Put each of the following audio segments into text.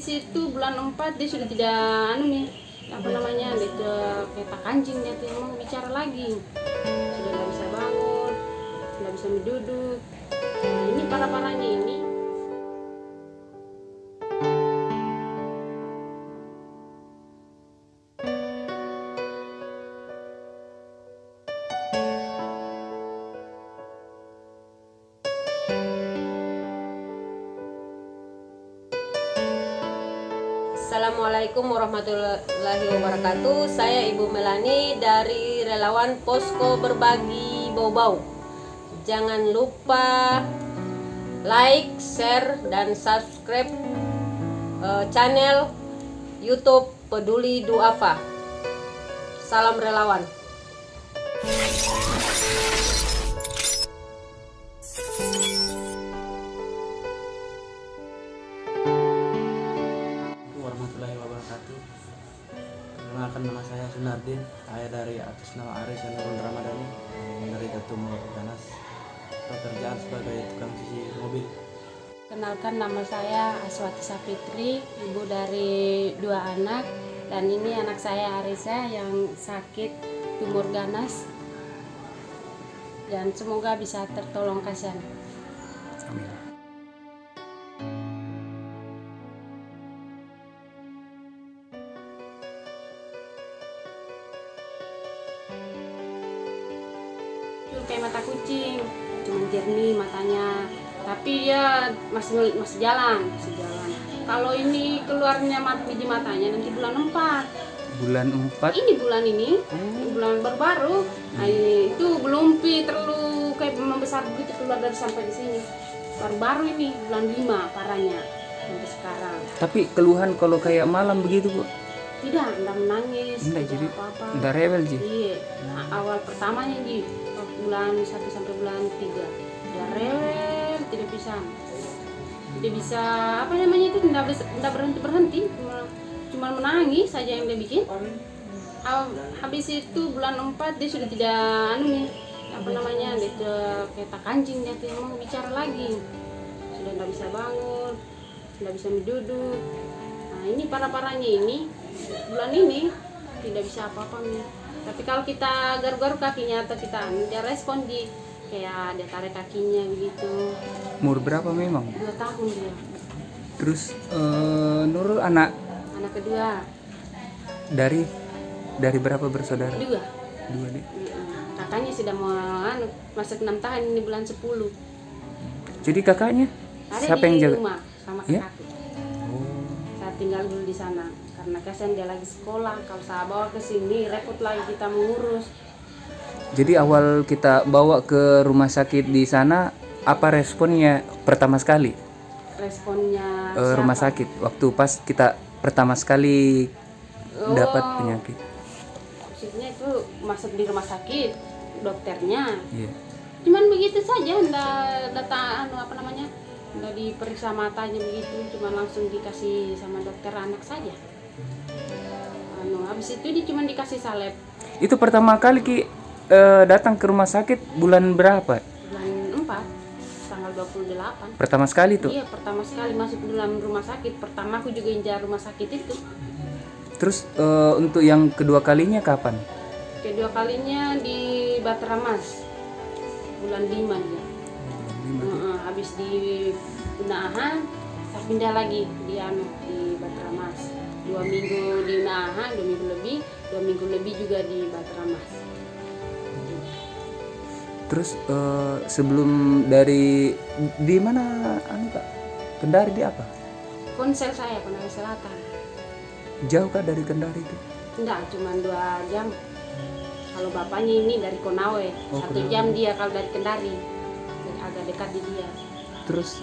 itu bulan 4 dia sudah tidak nih apa namanya, dia kayak kancing, dia tidak mau bicara lagi, sudah nggak bisa bangun, nggak bisa duduk. Nah, ini parah-parahnya ini. Assalamualaikum warahmatullahi wabarakatuh. Saya Ibu Melani dari Relawan Posko Berbagi Bau-Bau. Jangan lupa like, share, dan subscribe channel YouTube Peduli Duafa. Salam relawan. Warahmatullahi wabarakatuh. Perkenalkan, nama saya Sunardin. Saya dari atas nama Aris Nurul Ramadhani dari Tumor Ganas. Pekerjaan sebagai tukang cuci mobil. Kenalkan, nama saya Aswati Sapitri, ibu dari 2 anak, dan ini anak saya Arisa yang sakit tumor ganas, dan semoga bisa tertolong kasihan. Amin. Kayak mata kucing, cuma jernih matanya, tapi dia masih jalan. Kalau ini keluarnya biji matanya nanti bulan 4. Bulan 4? Ini bulan ini, bulan baru. Nah, ini itu belum terlalu kayak membesar begitu keluar dari sampai di sini. Baru ini bulan 5 parahnya sampai sekarang. Tapi keluhan kalau kayak malam begitu, Bu? Tidak menangis, Enggak, tidak jadi apa-apa. enggak rewel, Ji? Iya. Nah, awal pertamanya di bulan 1 sampai bulan 3 dia rewel, tidak bisa apa namanya itu, tidak berhenti, cuma menangis saja yang dia bikin. Habis itu bulan 4 dia sudah tidak nih apa namanya, dia kayak kancing, dia tidak mau bicara lagi, sudah tidak bisa bangun, tidak bisa duduk. Nah, ini parah-parahnya ini bulan ini tidak bisa apa-apa nih. Tapi kalau kita garuk-garuk kakinya atau dia respon kayak dia tarik kakinya begitu. Umur berapa memang? 2 tahun dia. Terus Nurul anak Kedua. dari berapa bersaudara? 2. 2 deh. Kakaknya sudah mau masuk 6 tahun ini bulan 10. Jadi kakaknya Ada siapa di yang jaga? rumah sama Ya? kakakku. Saya tinggal dulu di sana karena kasihan dia lagi sekolah. Kalau saya bawa ke sini repot lagi kita mengurus. Jadi awal kita bawa ke rumah sakit di sana, apa responnya pertama sekali? Responnya Rumah siapa? sakit waktu pas kita pertama sekali dapat Oh. penyakit. Maksudnya itu masuk di rumah sakit, dokternya Iya. cuman begitu saja, ndak data apa namanya, ndak diperiksa matanya begitu, cuma langsung dikasih sama dokter anak saja. Habis itu dia cuma dikasih salep. Itu pertama kali datang ke rumah sakit bulan berapa? Bulan 4 tanggal 28. Pertama sekali tuh. Iya, pertama sekali masuk dalam rumah sakit. Pertama aku juga injar rumah sakit itu. Terus untuk yang kedua kalinya kapan? Kedua kalinya di Batramas bulan 5 dia. Habis di Unahan, saya pindah lagi di Batramas. 2 minggu di Unahan, 2 minggu lebih juga di Batramas. Terus sebelum dari di mana Pak? Kendari di apa? Konsel saya Konawe Selatan. Jauh kah dari Kendari itu? Enggak, cuma 2 jam. Kalau bapaknya ini dari Konawe, 1 Konawe. jam dia kalau dari Kendari. Agak dekat di dia. Terus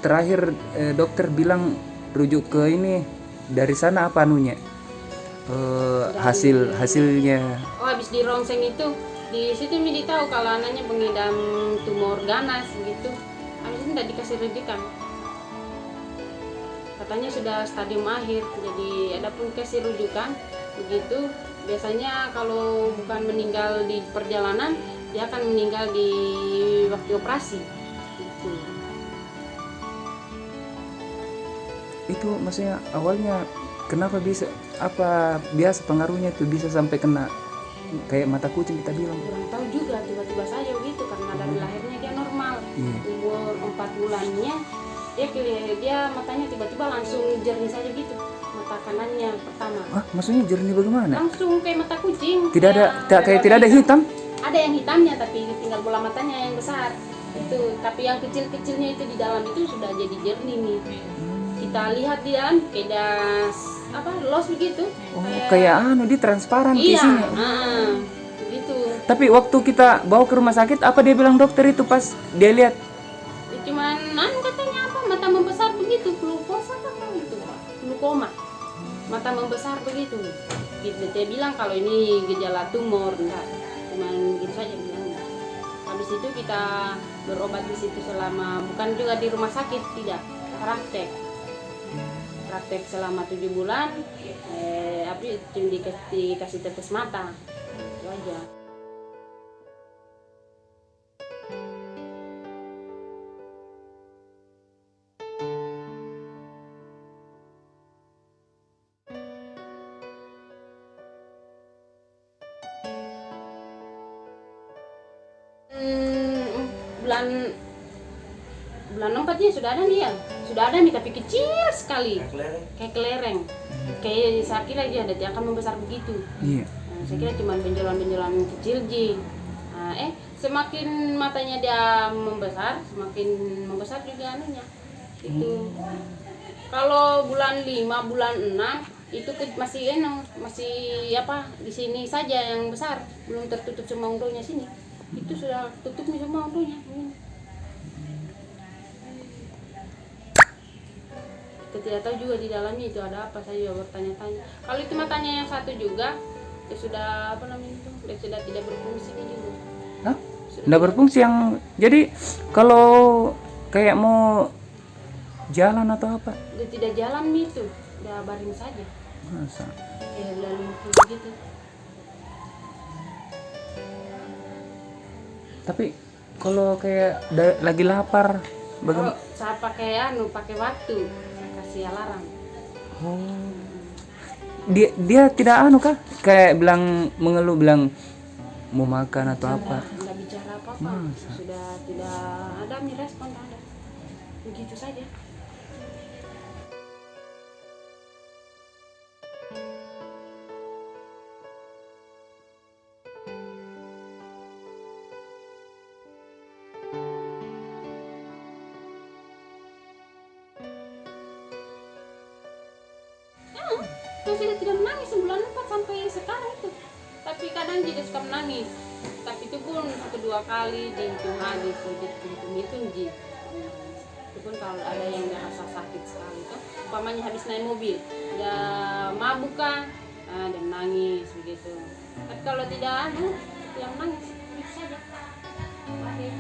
terakhir dokter rujuk ke ini, dari sana apa anunya? Hasilnya. Oh, habis di rongseng itu, di situ Midi tahu kalau anaknya pengidam tumor ganas begitu. Habis itu tidak dikasih rujukan. Katanya sudah stadium akhir, jadi ada pun kasih rujukan begitu. Biasanya kalau bukan meninggal di perjalanan, dia akan meninggal di waktu operasi. Gitu. itu maksudnya awalnya kenapa bisa, apa biasa pengaruhnya tuh bisa sampai kena kayak mata kucing kita bilang? Kurang tahu juga, tiba-tiba saja begitu karena dari lahirnya dia normal. Iya. Umur 4 bulannya dia matanya tiba-tiba langsung jernih saja gitu. Mata kanannya pertama. Ah, maksudnya jernih bagaimana? Langsung kayak mata kucing. Tidak ada tidak ada hitam? Ada yang hitamnya tapi tinggal bola matanya yang besar. Itu, tapi yang kecil-kecilnya itu di dalam itu sudah jadi jernih nih. Kita lihat di dalam kayak los begitu. Oh, kayak anu di transparan Iya, isinya. gitu. Tapi waktu kita bawa ke rumah sakit, apa dia bilang dokter itu pas dia lihat? Ya, cuman katanya apa mata membesar begitu, glukosa apa itu Pak? Glukoma. Mata membesar begitu. Gitu. Dia bilang kalau ini gejala tumor, enggak. Cuman gitu saja bilangnya. Habis itu kita berobat di situ selama, bukan juga di rumah sakit, tidak, praktek selama 7 bulan. Dikasih tetes mata. Itu aja. Bulan 4 sudah ada nih tapi kecil sekali kayak kelereng kayak saya kira dia akan membesar begitu. Iya. Saya kira cuma benjolan-benjolan kecil semakin matanya dia semakin membesar juga anunya itu. Kalau bulan 5 bulan 6 itu masih di sini saja yang besar, belum tertutup semua undonya sini. Itu sudah tutup semua undonya. Kita tidak tahu juga di dalamnya itu ada apa, saya juga bertanya-tanya. Kalau itu matanya yang satu juga ya sudah dia sudah tidak berfungsi juga. Hah? Tidak berfungsi yang jadi kalau kayak mau jalan atau apa? Dia tidak jalan itu, udah baring saja. Masa? Ya lalu begitu. Tapi kalau kayak lagi lapar, bagaimana? Saya pakai waktu, saya kasih alarm. Oh. Dia tidak kah? Kayak mengeluh bilang mau makan atau apa? Tidak bicara apa-apa. Masa? Sudah tidak ada respon, ada. Begitu saja. Dia sudah tidak menangis bulan 4 sampai sekarang itu. Tapi kadang dia suka menangis. Tapi itu pun 1-2 kali dihitung hari, dihitung Ji. Itu pun kalau ada yang merasa sakit sekali tuh, umpamanya habis naik mobil, dia mabuk kan, dia menangis begitu. Tapi kalau tidak dia menangis, begitu saja. Akhir.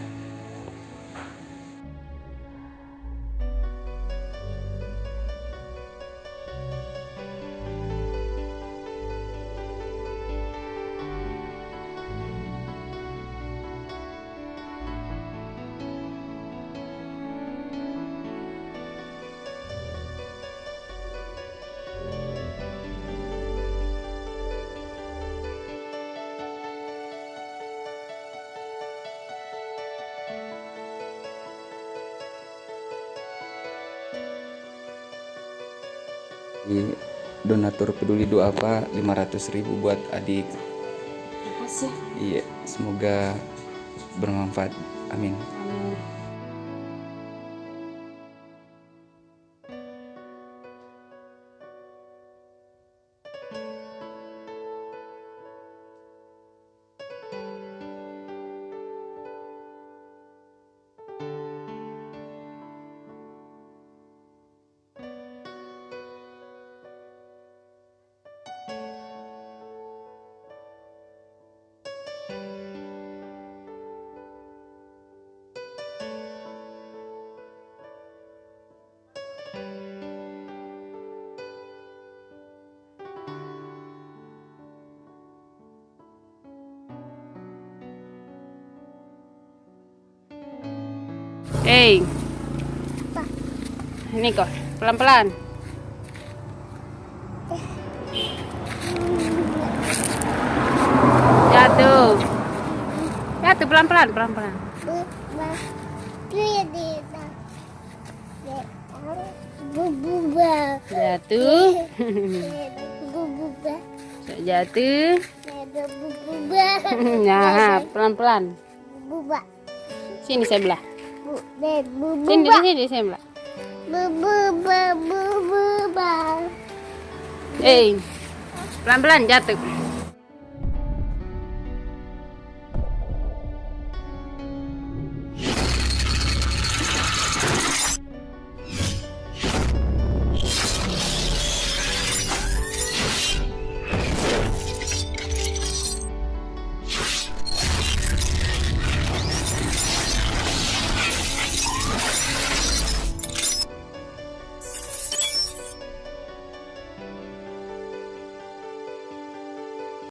Donatur peduli doa apa 500.000 buat adik. Makasih. Iya, semoga bermanfaat. Amin. Amin. Hey. Ini kok, pelan-pelan. Jatuh. Jatuh pelan-pelan, pelan-pelan. Jatuh. Jatuh. Nah, pelan-pelan. Sini saya belah. Sini saya belah. Pelan-pelan jatuh.